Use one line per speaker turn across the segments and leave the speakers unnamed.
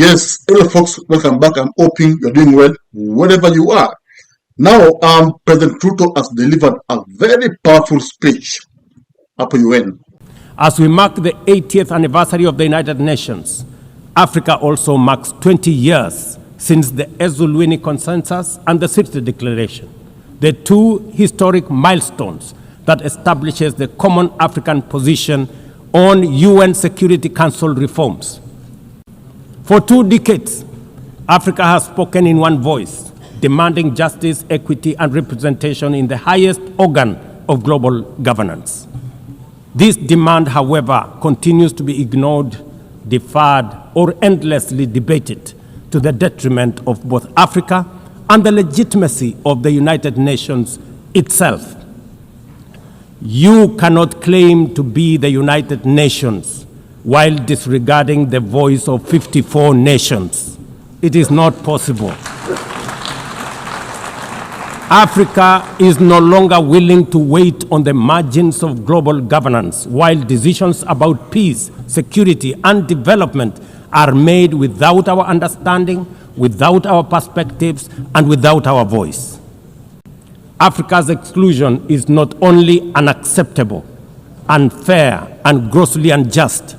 Yes, hello folks, welcome back. I'm hoping you're doing well wherever you are. Now, President Ruto has delivered a very powerful speech at UN.
As we mark the 80th anniversary of the United Nations, Africa also marks 20 years since the Ezulwini Consensus and the City Declaration, the two historic milestones that establishes the common African position on UN Security Council reforms. For 2 decades, Africa has spoken in one voice, demanding justice, equity, and representation in the highest organ of global governance. This demand, however, continues to be ignored, deferred, or endlessly debated to the detriment of both Africa and the legitimacy of the United Nations itself. You cannot claim to be the United Nations while disregarding the voice of 54 nations. It is not possible. Africa is no longer willing to wait on the margins of global governance while decisions about peace, security, and development are made without our understanding, without our perspectives, and without our voice. Africa's exclusion is not only unacceptable, unfair, and grossly unjust,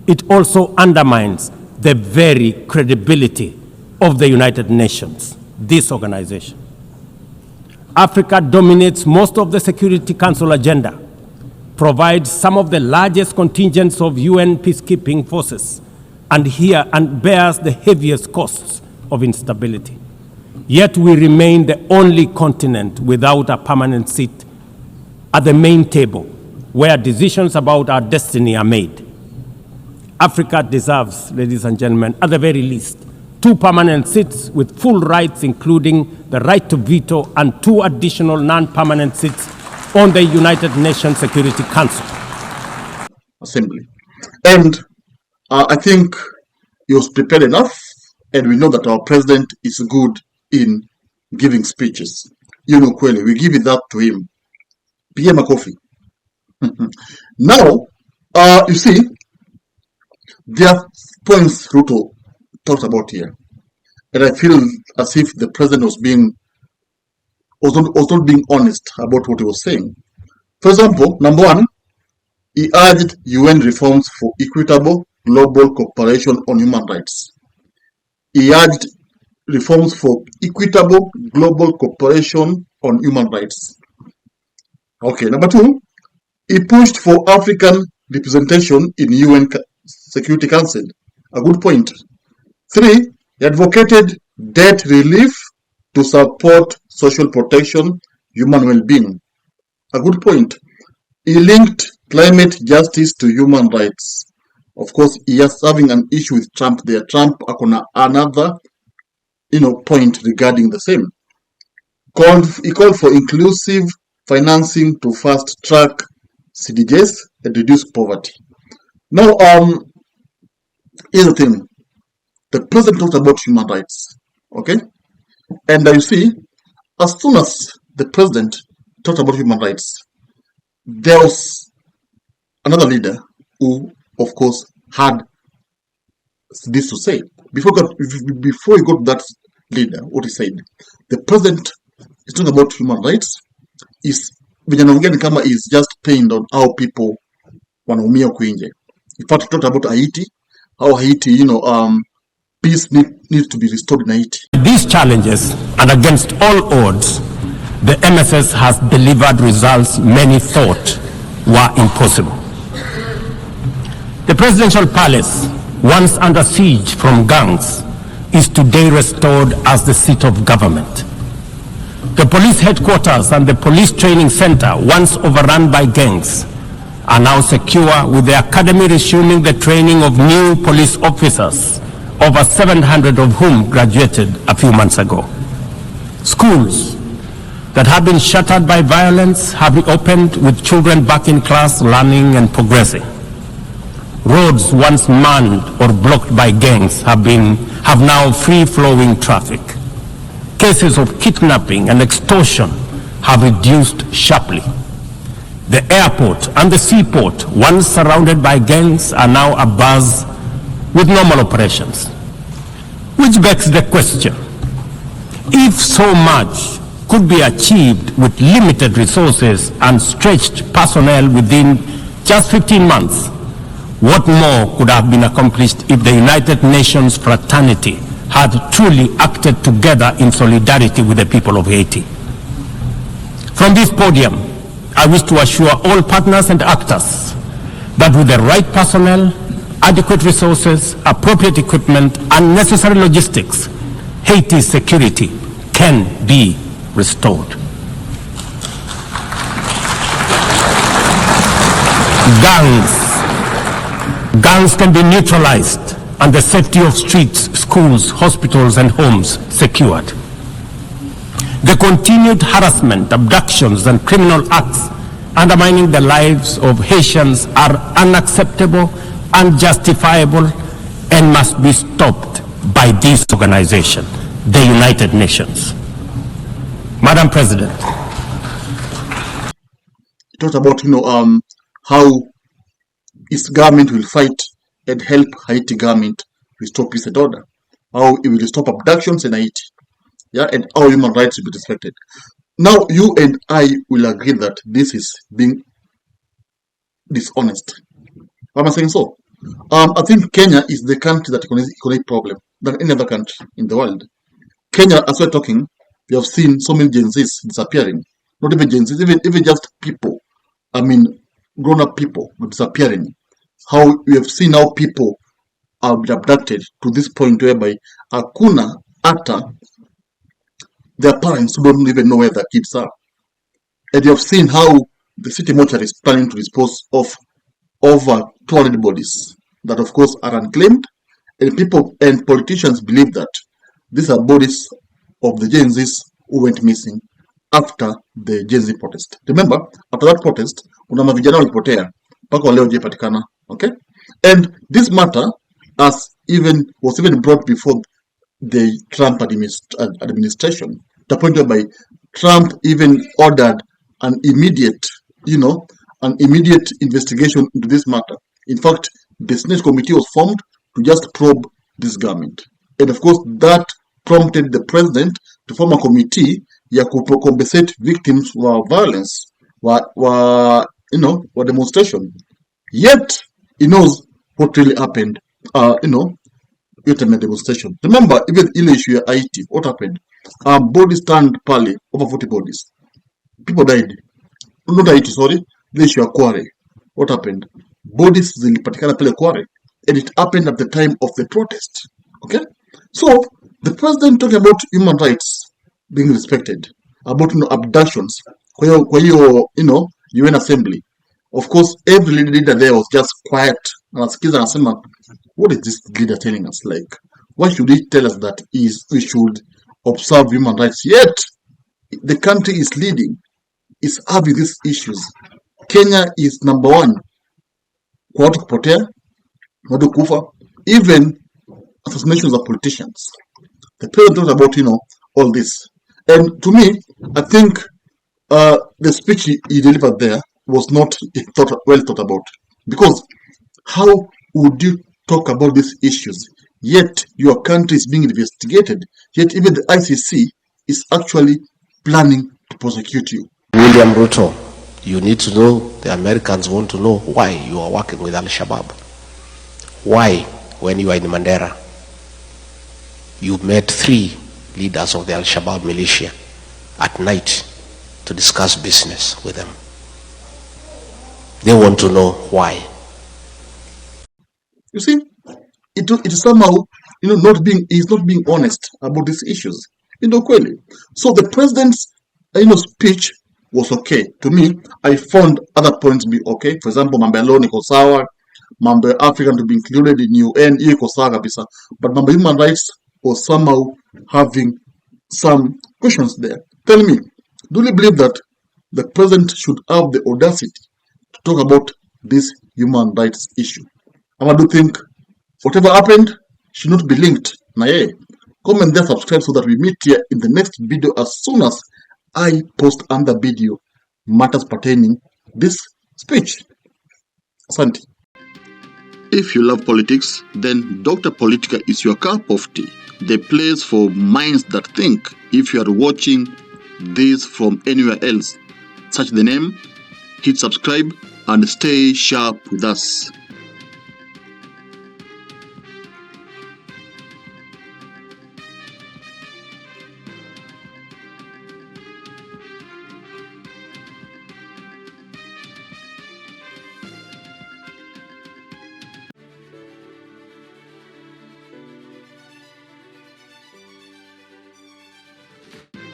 it also undermines the very credibility of the United Nations, this organization. Africa dominates most of the Security Council agenda, provides some of the largest contingents of UN peacekeeping forces, and bears the heaviest costs of instability. Yet we remain the only continent without a permanent seat at the main table, where decisions about our destiny are made. Africa deserves, ladies and gentlemen, at the very least, 2 permanent seats with full rights, including the right to veto, and 2 additional non-permanent seats on the United Nations Security Council.
Assembly. And I think he was prepared enough, and we know that our president is good in giving speeches. You know, Kweli, we give it that to him. PM Kofi. Now, you see, there are points Ruto talked about here, and I feel as if the president was not being honest about what he was saying. For example, number 1, he urged UN reforms for equitable global cooperation on human rights. He urged reforms for equitable global cooperation on human rights. Okay, number 2, he pushed for African representation in UN Security Council. A good point. 3, he advocated debt relief to support social protection, human well-being. A good point. He linked climate justice to human rights. Of course, he is having an issue with Trump there. Trump akona another, point regarding the same. He called for inclusive financing to fast-track CDJs and reduce poverty. Now, here's the thing. The president talked about human rights, okay? And you see, as soon as the president talked about human rights, there was another leader who, of course, had this to say. Before he got that leader, what he said, the president is talking about human rights, is just pained on how people wanaumia kuinje. In fact, he talked about Haiti, how Haiti, peace needs to be restored in Haiti.
These challenges, and against all odds, the MSS has delivered results many thought were impossible. The presidential palace, once under siege from gangs, is today restored as the seat of government. The police headquarters and the police training center, once overrun by gangs, are now secure, with the academy resuming the training of new police officers, over 700 of whom graduated a few months ago. Schools that have been shattered by violence have reopened, with children back in class, learning and progressing. Roads once manned or blocked by gangs have now free-flowing traffic. Cases of kidnapping and extortion have reduced sharply. The airport and the seaport, once surrounded by gangs, are now abuzz with normal operations. Which begs the question, if so much could be achieved with limited resources and stretched personnel within just 15 months, what more could have been accomplished if the United Nations fraternity had truly acted together in solidarity with the people of Haiti? From this podium, I wish to assure all partners and actors that with the right personnel, adequate resources, appropriate equipment, and necessary logistics, Haiti's security can be restored. Gangs can be neutralized and the safety of streets, schools, hospitals, and homes secured. The continued harassment, abductions, and criminal acts undermining the lives of Haitians are unacceptable, unjustifiable, and must be stopped by this organization, the United Nations. Madam President.
It talked about, how its government will fight and help Haiti government restore peace and order. How it will stop abductions in Haiti. Yeah, and how human rights will be respected. Now, you and I will agree that this is being dishonest. Why am I saying so? I think Kenya is the country that has economic problem than any other country in the world. Kenya, as we're talking, we have seen so many Gen Zs disappearing. Not even Gen Zs, even just people. Grown-up people disappearing. How we have seen how people are abducted to this point whereby hakuna hata their parents who don't even know where their kids are. And you have seen how the city mortuary is planning to dispose of over 200 bodies that of course are unclaimed, and people and politicians believe that these are bodies of the Gen Zs who went missing after the Gen Z protest. Remember, after that protest, kuna mavijana walipotea mpaka leo haijapatikana. Okay? And this matter was even brought before the Trump administration, the point whereby Trump even ordered an immediate investigation into this matter. In fact, the Senate committee was formed to just probe this government. And of course, that prompted the president to form a committee ya compensate victims of violence, wa demonstration. Yet, he knows what really happened, ultimate demonstration. Remember, even in the issue of Haiti, what happened? Bodies turned pale, over 40 bodies. People died. Not Haiti, sorry. The issue of Kware. What happened? Bodies zilipatikana pale Kware. And it happened at the time of the protest. Okay? So, the president talking about human rights being respected, about abductions, kwa hiyo UN assembly. Of course, every leader there was just quiet. Anasikiza anasema, what is this leader telling us? Like, why should he tell us that we should observe human rights? Yet, the country is leading, is having these issues. Kenya is number one. Kwa watu kupotea, watu kufa, even assassinations of politicians. The president talked about, all this. And to me, I think the speech he delivered there was not well thought about. Because how would you talk about these issues, yet your country is being investigated, yet even the ICC is actually planning to prosecute you?
William Ruto, you need to know, the Americans want to know why you are working with Al-Shabaab. Why, when you are in Mandera, you met 3 leaders of the Al-Shabaab militia at night to discuss business with them. They want to know why.
You see, it is somehow, not being honest about these issues. Kweli. So the president's, speech was okay. To me, I found other points be okay. For example, mambo ya law niko sawa, mambo ya African to be included in UN, iko sawa kabisa. But mambo human rights was somehow having some questions there. Tell me, do you believe that the president should have the audacity to talk about this human rights issue? I do think whatever happened should not be linked na yeye. Comment there, subscribe so that we meet here in the next video as soon as I post another video matters pertaining this speech. Asante. If you love politics, then Dr. Politica is your cup of tea. the place for minds that think. If you are watching this from anywhere else, search the name, hit subscribe, and stay sharp with us.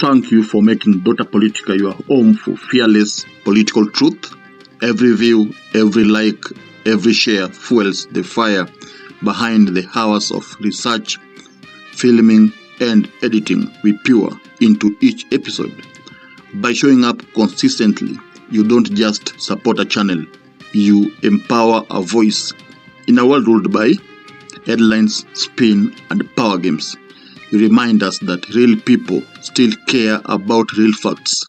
Thank you for making Dota Politica your home for fearless political truth. Every view, every like, every share fuels the fire behind the hours of research, filming, and editing we pour into each episode. By showing up consistently, you don't just support a channel, you empower a voice. In a world ruled by headlines, spin, and power games, you remind us that real people still care about real facts.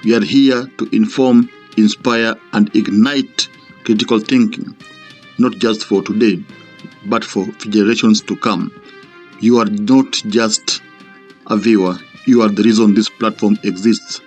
We are here to inform, inspire, and ignite critical thinking, not just for today, but for generations to come. You are not just a viewer, you are the reason this platform exists.